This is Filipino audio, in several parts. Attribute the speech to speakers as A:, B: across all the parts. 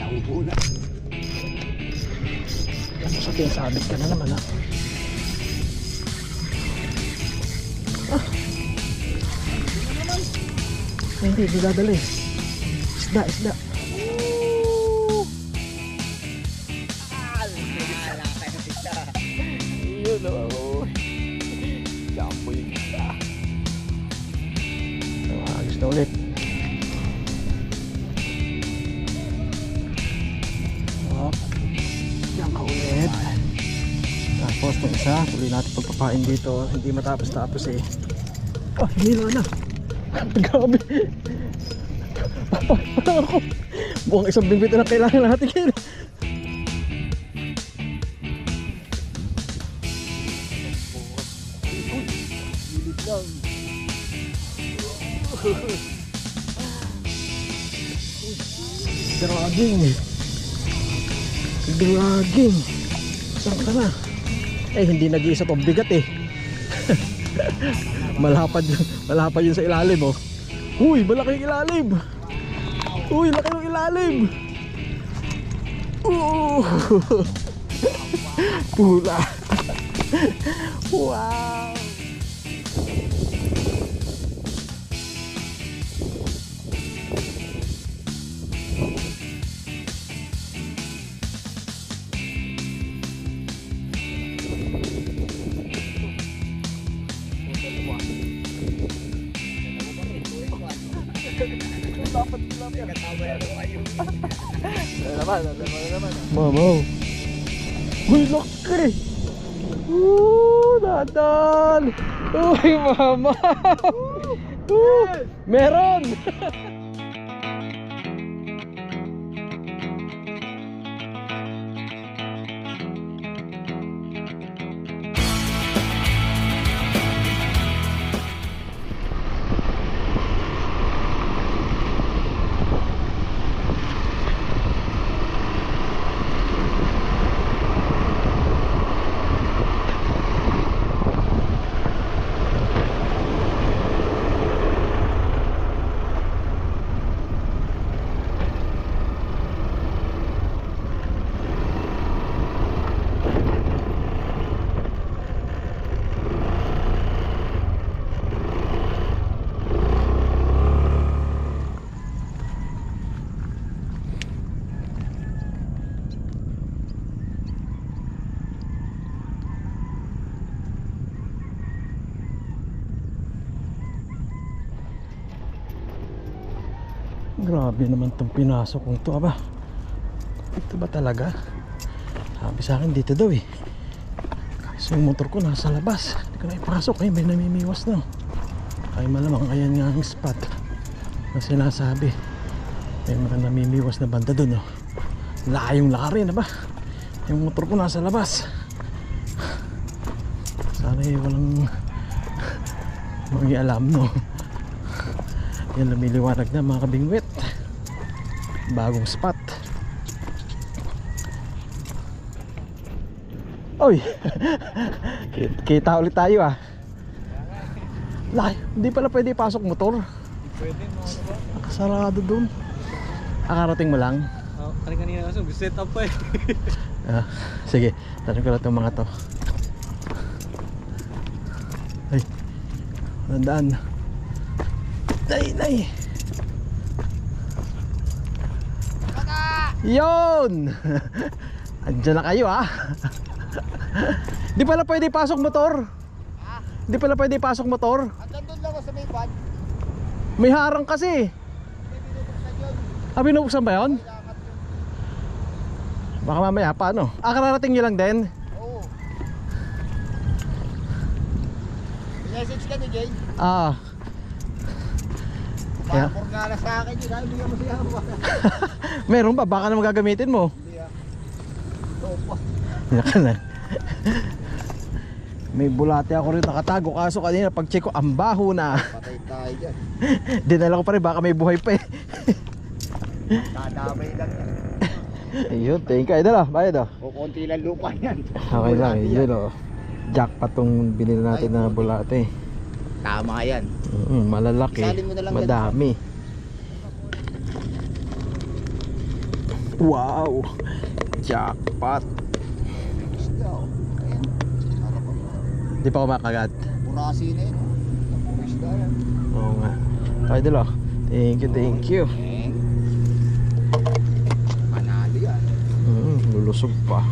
A: Nahuhula. Yan mo sa sabit ka na naman ha. Ay, hindi dadali. Isda. Yun o. Jamboy isda. Ayos na ulit. Yan ka ulit. Tapos itong isa, tuloy natin pagpapain dito. Hindi matapos-tapos eh. Oh, hinila na. Grabe. Parang ako. Buong isang bimbito na kailangan natin kayo. Draging. Saan ka na? Eh, hindi nag-iisa itong bigat eh. Malapad yun sa ilalim oh. Uy, malaki yung ilalim. Uy, laki yung ilalim. Pula. Wow. Mamaw. Uy, laki. Dadan. Uy, mama. Meron. Grabe naman itong pinasok kong to, aba. Ito ba talaga? Sabi sa akin dito daw eh. So yung motor ko nasa labas. Hindi ko na ipasok eh, may namimiwas na. Ay malamang ayan nga ang spot na sinasabi. May mga namimiwas na banda dun oh. Layong laka rin, aba. Yung motor ko nasa labas. Sana eh walang mag-ialam no. Yan, lumiliwanag na mga kabingwit. Bagong spot. Oy. Kita ulit tayo ah. Hindi pala pwede ipasok motor.
B: Pwede mo ba?
A: Nakasarado dun. Akarating mo lang.
B: Oh, kanina kasi set up pa eh.
A: Sige, tanong ko lang itong mga to. Ay, nandaan. Nay. Yon. Andiyan na kayo ah. Di pala pwede pasok motor. Di pala pwede pasok motor.
C: Andun lang ako sa may van.
A: May harang kasi. Binubuksan ba yun? Baka mamaya pa ano. Kararating nyo lang din.
C: Oo. Message ka ni Jay.
A: Kaya?
C: Parang nga na sa akin yun, hindi ka masaya mo.
A: Meron ba? Baka naman gagamitin mo.
C: Hindi ah. Opo.
A: Yan na. May bulate ako rin nakatago. Kaso kanina pag check ko, ang baho na.
C: Patay tayo dyan.
A: Dinala ko pa rin, baka may buhay pa eh.
C: Dadamay lang yan.
A: Ayun, thank you. Idol ah, bayad ah.
C: O konti lang lupa yan.
A: Okay lang, yun oh. Jackpot tong binili natin na bulate.
C: Tama yan.
A: Malalaki,
C: Isalin mo na lang
A: madami. Wow! Jackpot!
C: Isda, oh. Ayan. Harapan mo.
A: Di pa kumakagat.
C: Purasi na yun. Puro isda yan.
A: Oo nga. Idol oh. Thank you, thank you.
C: Panalo yan.
A: Lulusog pa.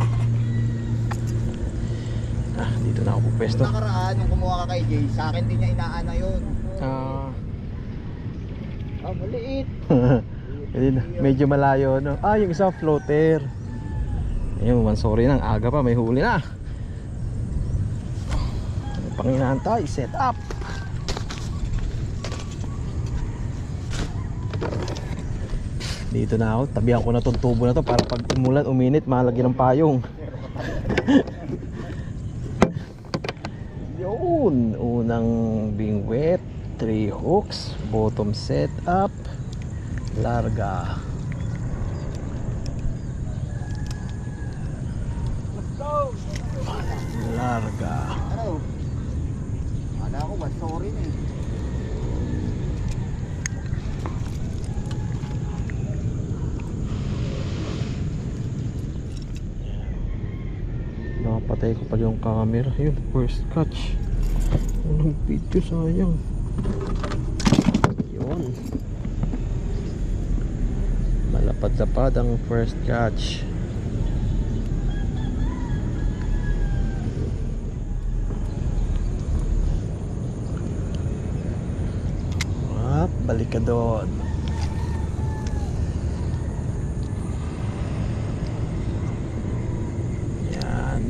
A: Dito na ako pupesto.
C: Nakaraan, nung kumuha ka kay Jay, sa akin din niya inaana yun. Maliit.
A: Medyo malayo, no? Yung isa floater. Ayun, sorry nang aga pa, may huli na. Panginaantay, set up. Dito na ako, tabihan ko na itong tubo na to para pag umulan, uminit, malagyan ng payong. Yun, unang bingwit, 3 hooks, bottom set up, larga. Larga.
C: Ano? Akala ko, what's sorry na eh.
A: Nakapatay ko pa yung camera. Yun, first catch. Unang video, sayang. Yun. Malapad-lapad ang first catch. Balik ka doon. Yan.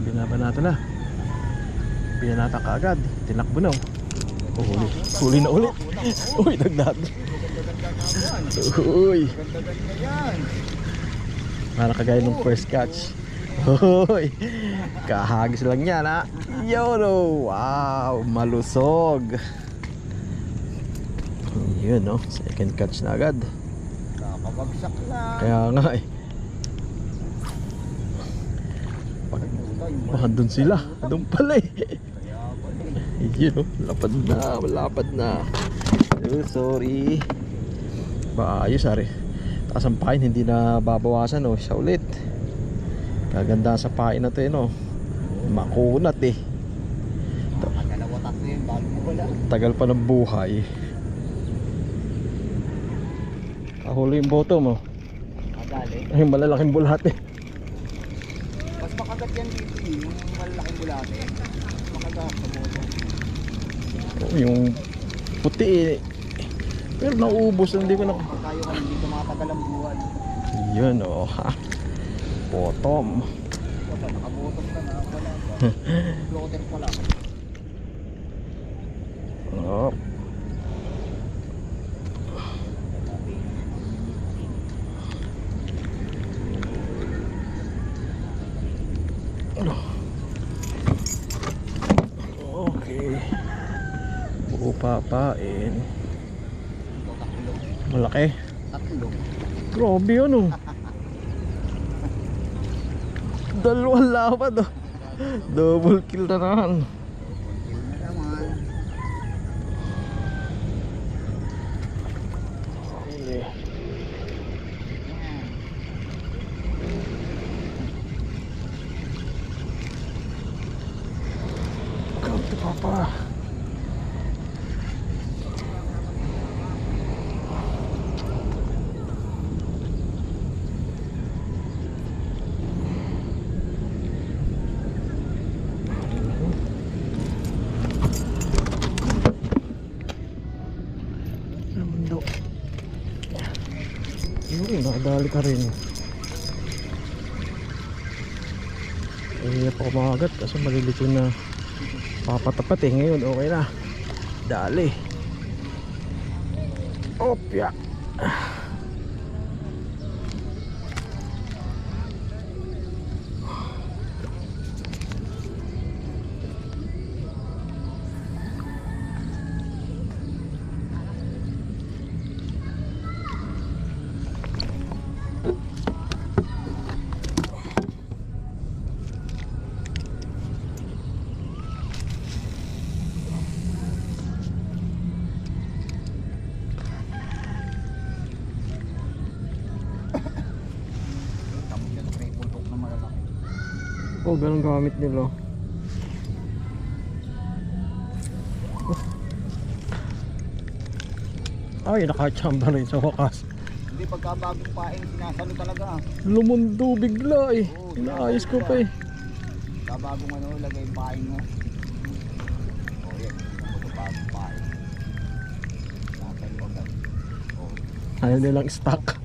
A: Binabanata na. Binanata ka agad. Tinakbo na. Huli. Huli na ulit. Uy, nagdat. Uy.
C: Ganda-ganda yan.
A: Para kagaya ng first catch. Hoy, kahagis lang yan ha. Yolo, wow, malusog. Yun no, second catch na agad.
C: Kakabagsak na.
A: Kaya nga eh. Baka dun sila, dun pala eh. Yun no, lapad na, malapad na. Oh, sorry. Ba, ayos ari. Taas ang pain, hindi na babawasan oh. Siya ulit. Kaganda sa pain na to eh no. Makunat eh.
C: Dalawa tatlo yun bago mo wala.
A: Tagal pa ng buhay. Kahuli yung bottom oh.
C: Madali.
A: Ay, malalaking bulate.
C: Mas makagat yan dito eh. Yung malalaking bulate. Makagat sa boto.
A: Oh, yung puti eh. Pero naubos, hindi ko na.
C: Tayo ka hindi ka makatagal ang buwan.
A: Yun oh ha. Bottom.
C: Kapag nakabottom ka na, wala pa. Floater pa lang.
A: Oh. Okay. Buo papain. Malaki.
C: Tatlo.
A: Grabe yun oh. Dalawang laban oh. Double kill na naman.
C: Yun na naman.
A: Come to Papa. Yun, nakadali ka rin. Eh, pa kumagat kasi malilito na papatapat eh. Ngayon, okay na. Dali. Opya. Oh, ganun gamit nila. Ay, nakachamba rin sa wakas.
C: Hindi, pagka bagong paing, sinasalo talaga.
A: Lumundo bigla eh.
C: Oo,
A: Inaayos ko pa eh.
C: Pagka bagong ano, lagay yung paing mo. O yan, tingnan mo ito bagong paing. Sinasalo agad.
A: Ayaw nilang stock.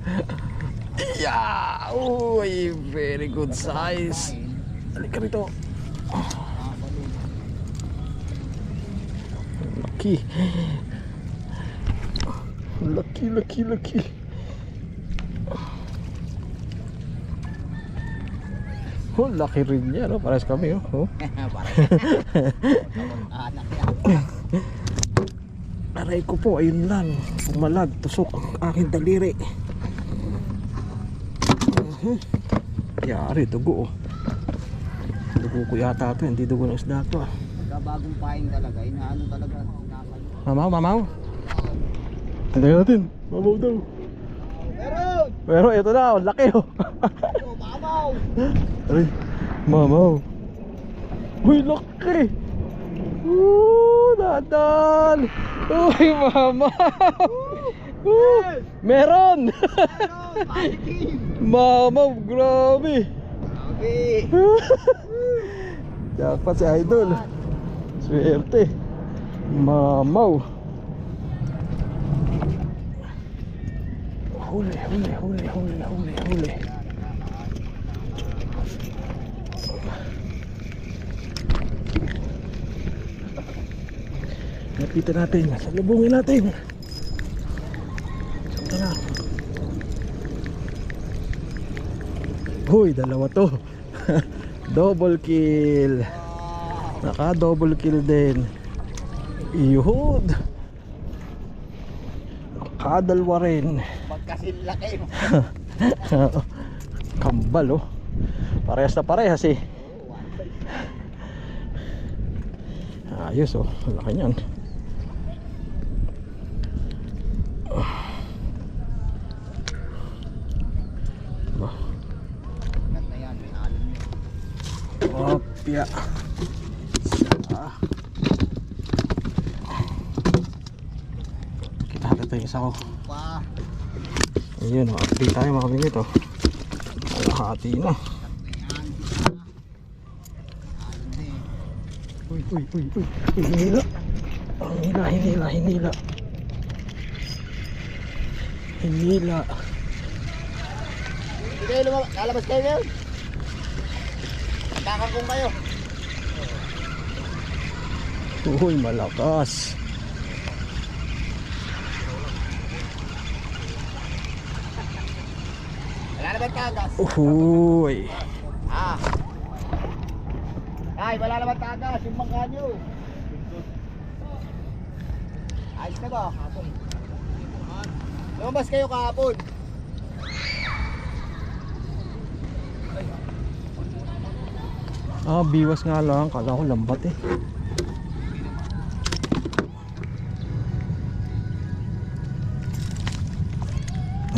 A: Yeah! Uy, very good size. Halika rito. Laki. Laki. Oh, laki rin niya, no? Parehas kami, oh. Oh.
C: Anak yan.
A: Aray ko po, ayun lang. Pumalag, tusok ang aking daliri. Yari, dugo, oh. Dugo ko yata ito, hindi dugo ng isda ito, ah.
C: Pagka bagong paing talaga, inaano talaga, sinasalo.
A: Mamaw. Tignan natin, mamaw daw.
C: Meron!
A: Pero ito na, ang laki, oh.
C: Ito, mamaw!
A: Aray, mamaw. Uy, laki. Dadan. Uy, mamaw. Meron.
C: Meron! Positive!
A: Mamaw, grabe.
C: Sabi!
A: Dapat si Idol. Swerte. Mamaw. Huli. Lapitan natin, salubungin natin. Santa na. Hoy, dalawa to. Double kill. Naka double kill din. Iyod. Nakadalwa rin.
C: Pagkasin laki mo.
A: Kambal, oh. Parehas na parehas eh. Ayos, oh. Laki niyan.
C: Gat na yan, may alon yun.
A: Opya. Kita ito yung isa ko.
C: Pa,
A: Ayun, update tayo mga kabingit, oh. Kalahati na. Uy. Hinila. Hinila.
C: hindi kayo lalabas kayo ngayon? Kakakong kayo.
A: Uy, malakas.
C: Wala naman tagas.
A: Uy.
C: Ay, wala naman tagas. Yung bangka nyo. Ayos na ba? Lumabas kayo kahapon.
A: Biwas nga lang. Kala ko lambat eh.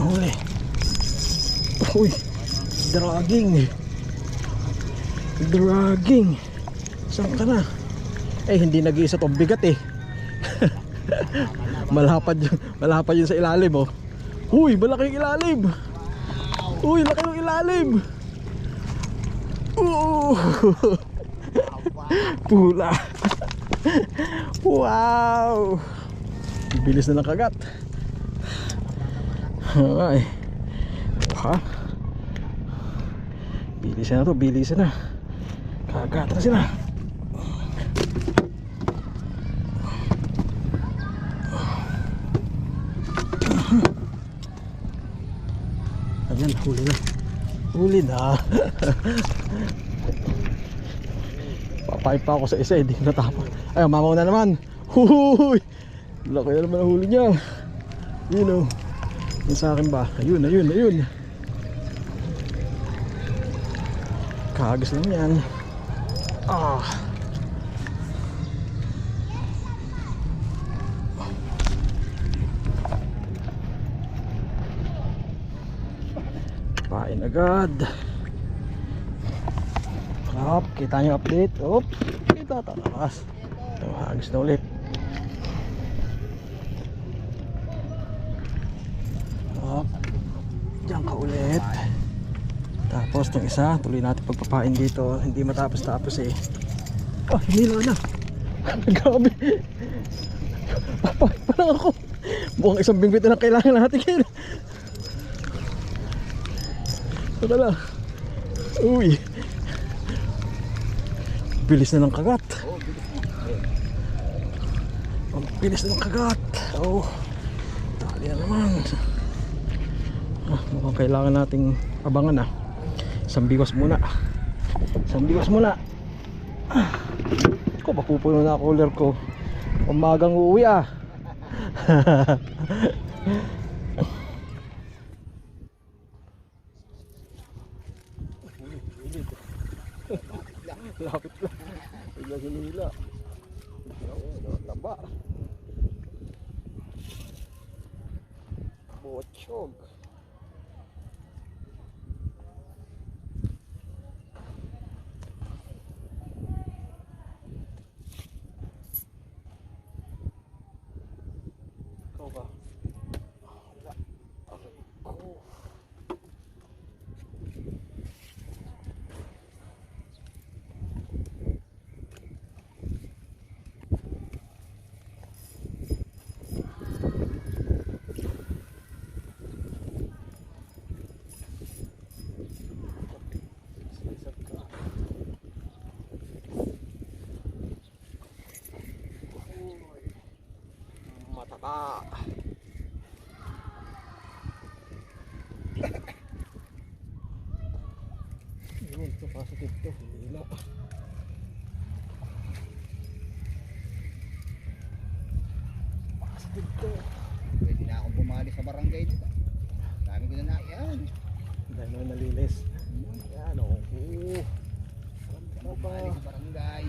A: Huli. Uy, dragging. Saan ka na? Eh, hindi nag-iisa tong bigat eh. malapad yun sa ilalim, oh. Uy, malaking ilalim. Uy, laki ng ilalim. Pula. Wow. Bilis na ng kagat. Ay. Ha? Bilisan na. Kagat na sila. Ayan, huli na. Papay pa ako sa isa, hindi ko natapos. Ay, mamaw na naman. Huy! Laki na naman ang huli niya. Yun, oh. Yung sa akin ba? Ayun. Kagas lang yan. Pain agad. Hop, kita nyo update. Hop, kita tatakas. Ito, hagis na ulit. Hop, diyan ka ulit. Tapos itong isa, tuloy natin pagpapain dito. Hindi matapos-tapos eh. Oh, hinila na. Grabe. Papain pa lang ako. Mukhang isang bingwit na lang kailangan natin kayo. Saka lang. Uy. Bilis na ng kagat. Ang bilis na ng kagat. Oh. Tali na naman. Mukhang kailangan nating abangan ah. Isang biwas muna. Isang biwas muna. Ko, mapupuno na cooler ko. Umagang uuwi ah. Lapit lang. Bigla hinila. Taba. Bochog. Ikaw ba? Oh. Mataba. Yun, ito positive to. Hila. Positive to.
C: Pwede na akong bumali sa barangay dito. Dami ko na yan.
A: Dahil na nalilis. Yan o.
C: Bumali sa barangay.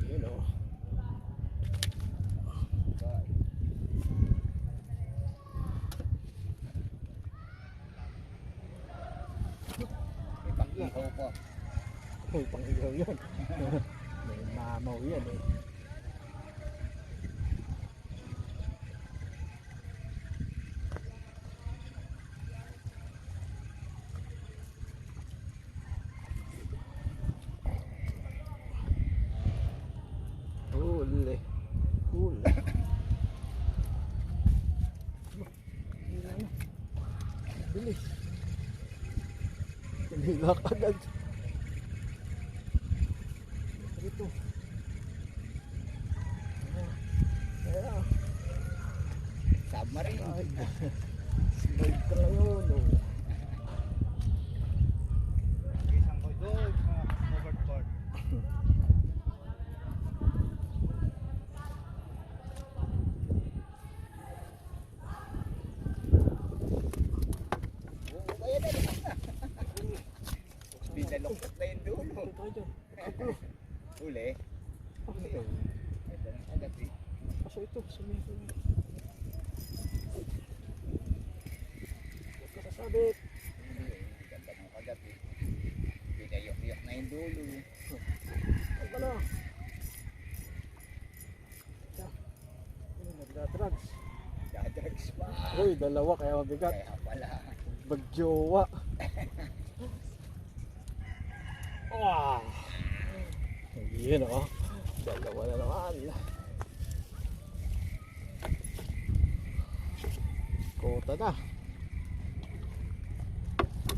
A: Yun o.
C: May pang-ihaw po.
A: Uy, pang-igaw yun. May mamaw yan eh. Huli. Huli. Bilis. Hila kagad. Ito. Ayan.
C: Submarine.
A: Ay, slide ka ngayon. Oh.
B: Isang ko doon sa overboard.
C: Binalokot na yung dulo. Huli.
A: Ito.
C: Ito ng agad eh.
A: Kaso ito, sumiso. Huwag ka sasabit.
C: Ganda ng kagat eh. Pinayok-yok na yung dulo.
A: Ay pala. Nagdadrugs.
C: Dadrugs pa.
A: Uy, dalawa kaya mabigat.
C: Kaya pala.
A: Bagjowa. Wow. Yun o. Dalawa na naman. Kota na.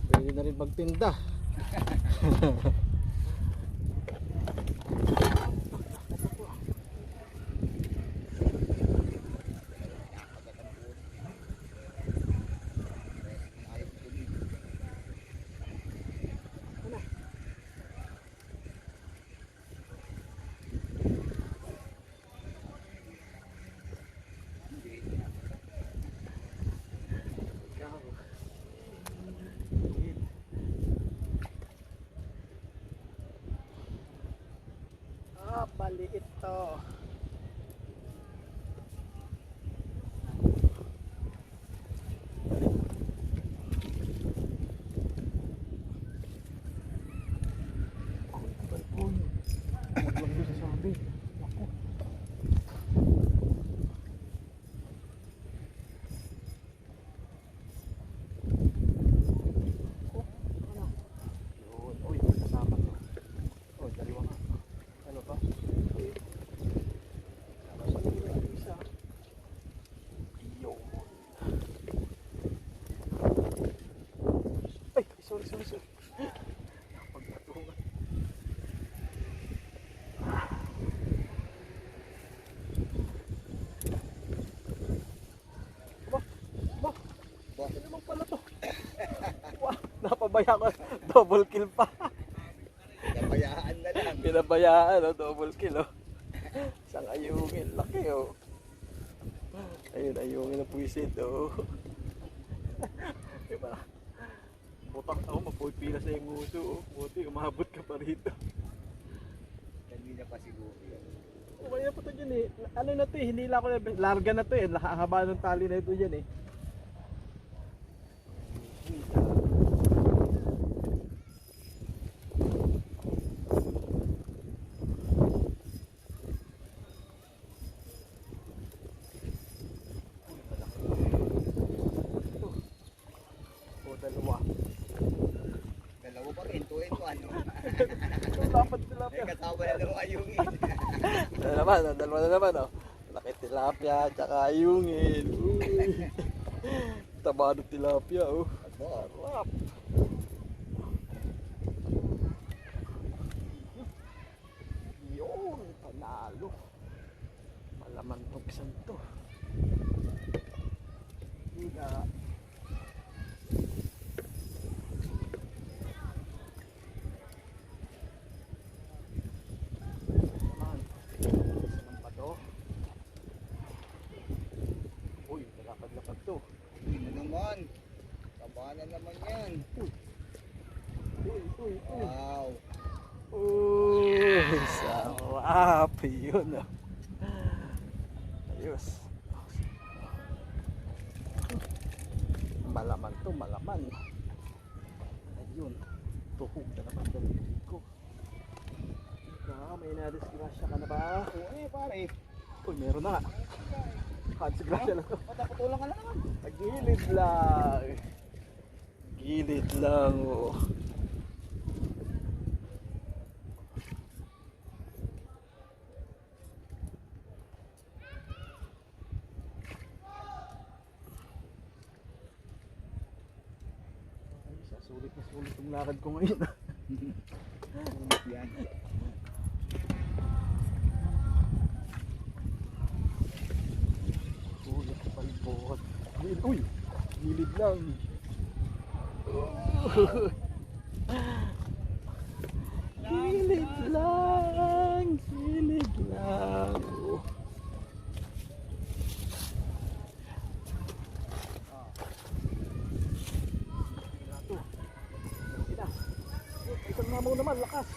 A: Pwede na rin magtinda. Maliit to. sorry. Pagpatungan. Ba, ano naman pala to? Wah, napabaya ko. Double kill pa.
C: Nabayaan na lang.
A: Pinabayaan, oh, double kill, oh. Isang ayungin, laki, oh. Ayun, ayungin na puwisit, oh. Diba? Butang ako, magpupila sa yung uso, oh. Buti, umabot ka pa rito.
C: Hindi na pa siguro yan.
A: Umaya pa to dyan, eh. Ano na to, eh, hindi lang ako, larga na to, eh. Haba ng tali na ito dyan, eh.
C: Dalawa pa rin, 2 and 1.
A: Dapat tilapia.
C: May kasama na daw ayungin.
A: Dalawa na naman, oh. Laki tilapia, tsaka ayungin. Uy. Taba ng tilapia, oh. Sarap. Yun, panalo. Malaman tong isang to. Higa. Uy, malapad-lapad to.
C: Ano naman? Tabanan naman yan.
A: Uy.
C: Wow.
A: Uy, sarap. Yun, oh. Ayos. Malaman to, malaman. Ayun. Tuhog na naman dalhin ko. May nadisgrasya ka na ba?
C: Oo pare.
A: Uy, meron na nga. Nadisgrasya lang to.
C: Pataputulang ka na naman.
A: Gilid lang. Gilid lang, oh. Sulit na sulit yung lakad ko ngayon.
C: Yan.
A: Sulit na palibot. Uy! Gilid lang. Gilid lang. Gilid lang. Oh. Isang mabaw naman, lakas.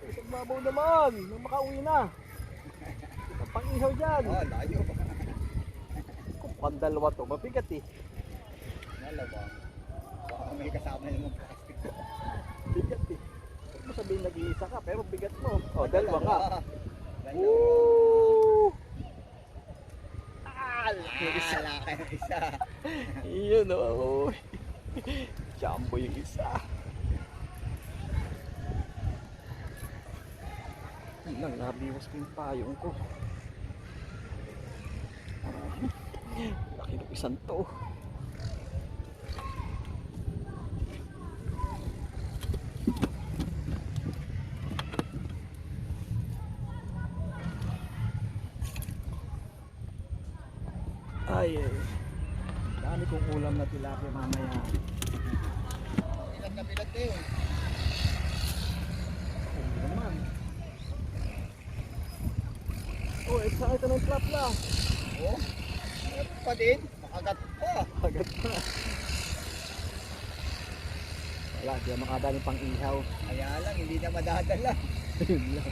A: Isang mabaw naman, nang makauwi na. Isang pang-ihaw dyan.
C: Layo pa.
A: Kung dalawa to, mabigat eh.
C: Malabang. Baka may kasama naman plastic.
A: Bigat eh. Huwag mo sabihin nag-iisa ka, pero bigat mo. O, dalawa ka.
C: Dalawa.
A: Woo!
C: Isa lang kayo isa.
A: Iyon o. Jumbo yung isa. Nang nabiwas ko yung payong ko. Laki ng isang to. Ay, dami kong ulam na tilapia mamaya.
C: Ilan na bilag na yun?
A: Hindi naman. Oh, excited ng trap lang.
C: Oo. Meron pa din. Makagat pa.
A: Agad pa. Wala, di na makadali pang ihaw.
C: Kaya lang, hindi na madadala.
A: Yun lang.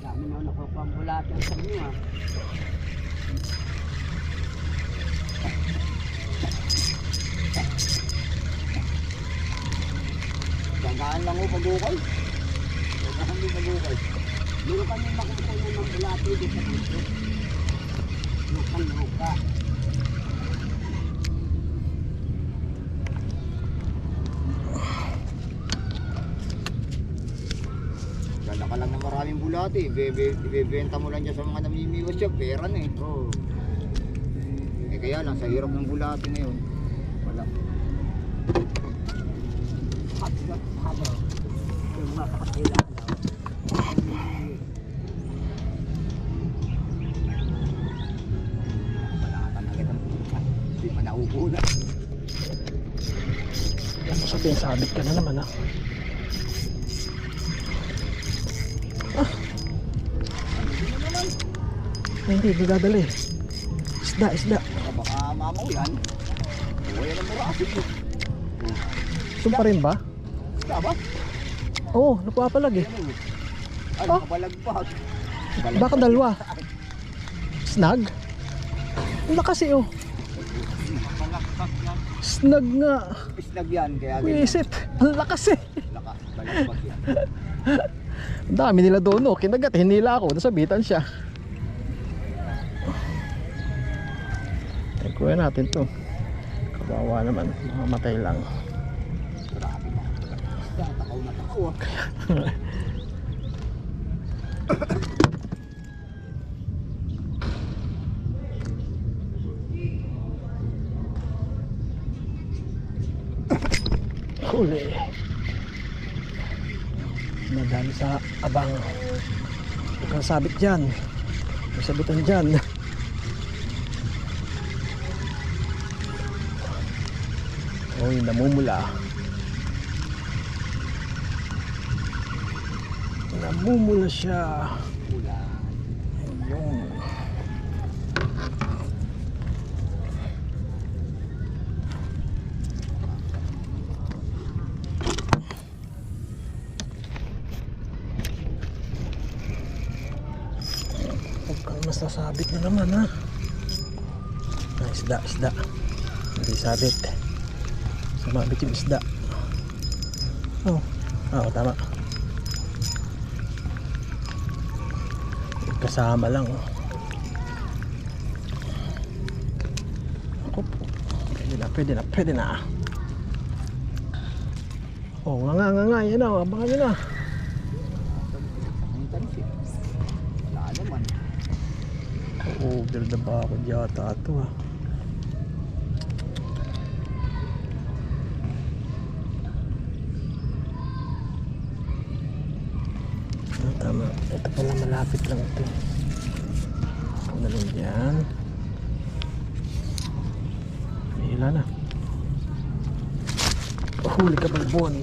D: Dami na nakapambulatan sa inyo ah. Dagaan lang ho pag-ukay. Dagaan din pag-ukay. Meron kami makukunan ng bulati dito sa dito. Lukang-luka.
C: yung bulati. Ibebenta mo lang dyan sa mga namimiwas siya. Pera na eh.
D: Oo.
C: Eh kaya lang, sa hirap ng bulati ngayon. Wala.
D: Ano? Yung mga kapakilala.
C: Wala ka talaga ng buka. Hindi man nauuna.
A: Yan mo sabihin, sabit ka na naman, ha? Ay, hindi, dadali. Isda.
C: Baka mamaw yan. Buhay ng murasip eh.
A: Ito pa rin ba?
C: Isda ba?
A: Oo, napapalag eh.
C: Ano, kabalagpag.
A: Baka dalawa. Snag? Ang lakas eh, oh. Snag nga.
C: Isnag yan, kaya ganyan.
A: Wisit. Ang lakas eh.
C: Lakas, balagpag yan.
A: Ang dami nila doon, oh. Kinagat, hinila ako. Nasabitan siya. Kuha natin to. Kawawa naman. Mamamatay lang.
C: Grabe na. Isda, takaw na takaw ah.
A: Huli. Nadali sa abang. Huwag kang sabit dyan. May sabitan dyan. Uy, namumula. Namumula siya.
C: Ulan.
A: Ayun. Huwag kang masasabit na naman, ha? Ah, isda. Hindi sabit. Sumabit yung isda. Oh, tama. Kasama lang, oh. Ako po. Pwede na. Oh, nga. Yan na, abangan nyo na.
C: Ang tansi. Wala naman.
A: Over na ba ako yata ito, ha? Tama. Ito pala, malapit lang ito. Ito na lang yan. Hila na. Huli ka, balbon.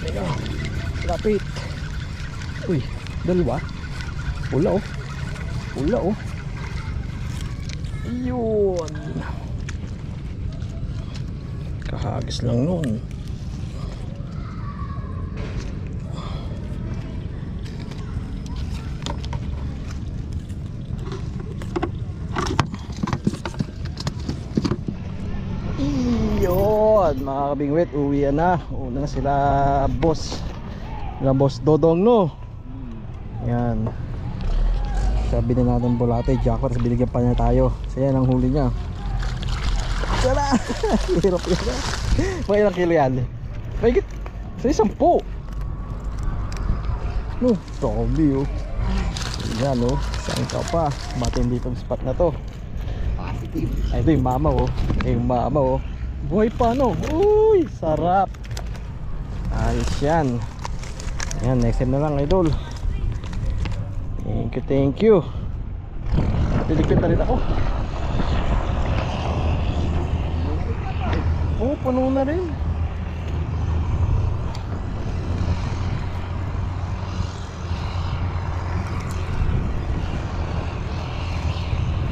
A: Ayun, lapit. Uy, dalawa. Pula, oh. Yun. Kahagis lang nun. Yun, mga kabingwit, uwi na. Una na sila boss. Boss Dodong, no? Yan. Sabi na natin bulate, jackpot, binigyan pa niya tayo. So yan ang huli niya. Tara! Hirap yun. Mga ilang kilo yan? Mahigit sa 10. No, tobi, oh. Yan, oh. Saan ka pa? Batin dito ang spot na to.
C: Positive.
A: Ay, ito yung mama, oh. Buhay pa, no? Uy, sarap. Ayos yan. Ayan, next time na lang, idol. Thank you. Tilikpit na rin ako. Oh, puno na rin.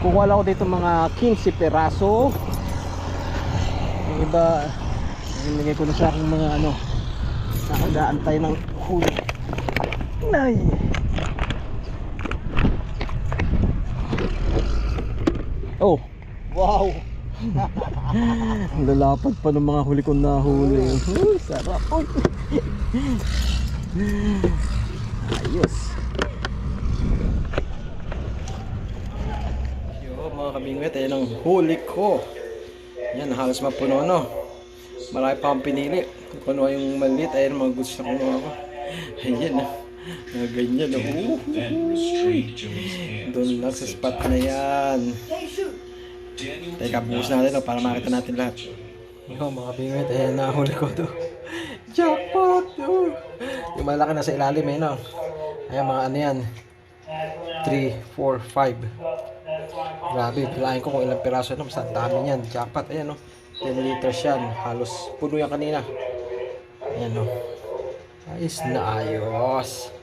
A: Kukuha lang ako dito mga 15 peraso. Yung iba, nilagay ko na sa aking mga nakagaantay ng huli. Ay! Oh!
C: Wow!
A: Lalapad pa ng mga huli kong nahuli. Sarap! Ayos! Yo mga kabingwit, ayan ang huli ko. Yan, halos mapuno, no? Marami pa akong pinili. Kung ano yung maliit, ayun, mga goods na kuno ako. Ayan, ganyan, doon lang sa spot na yan. Teka, buhos natin, no, para makita natin lahat. Yo, mga bingwit, ayan, nahuli ko to. Jackpot! Yung malaki na sa ilalim, eh, no? Ayan, mga ano yan. 3, 4, 5. Grabe, pilahin ko kung ilang piraso na. Basta dami yan. Jackpot, ayan, no? 10 liters yan. Halos puno yan kanina. Ayan, no? Ayos na ayos.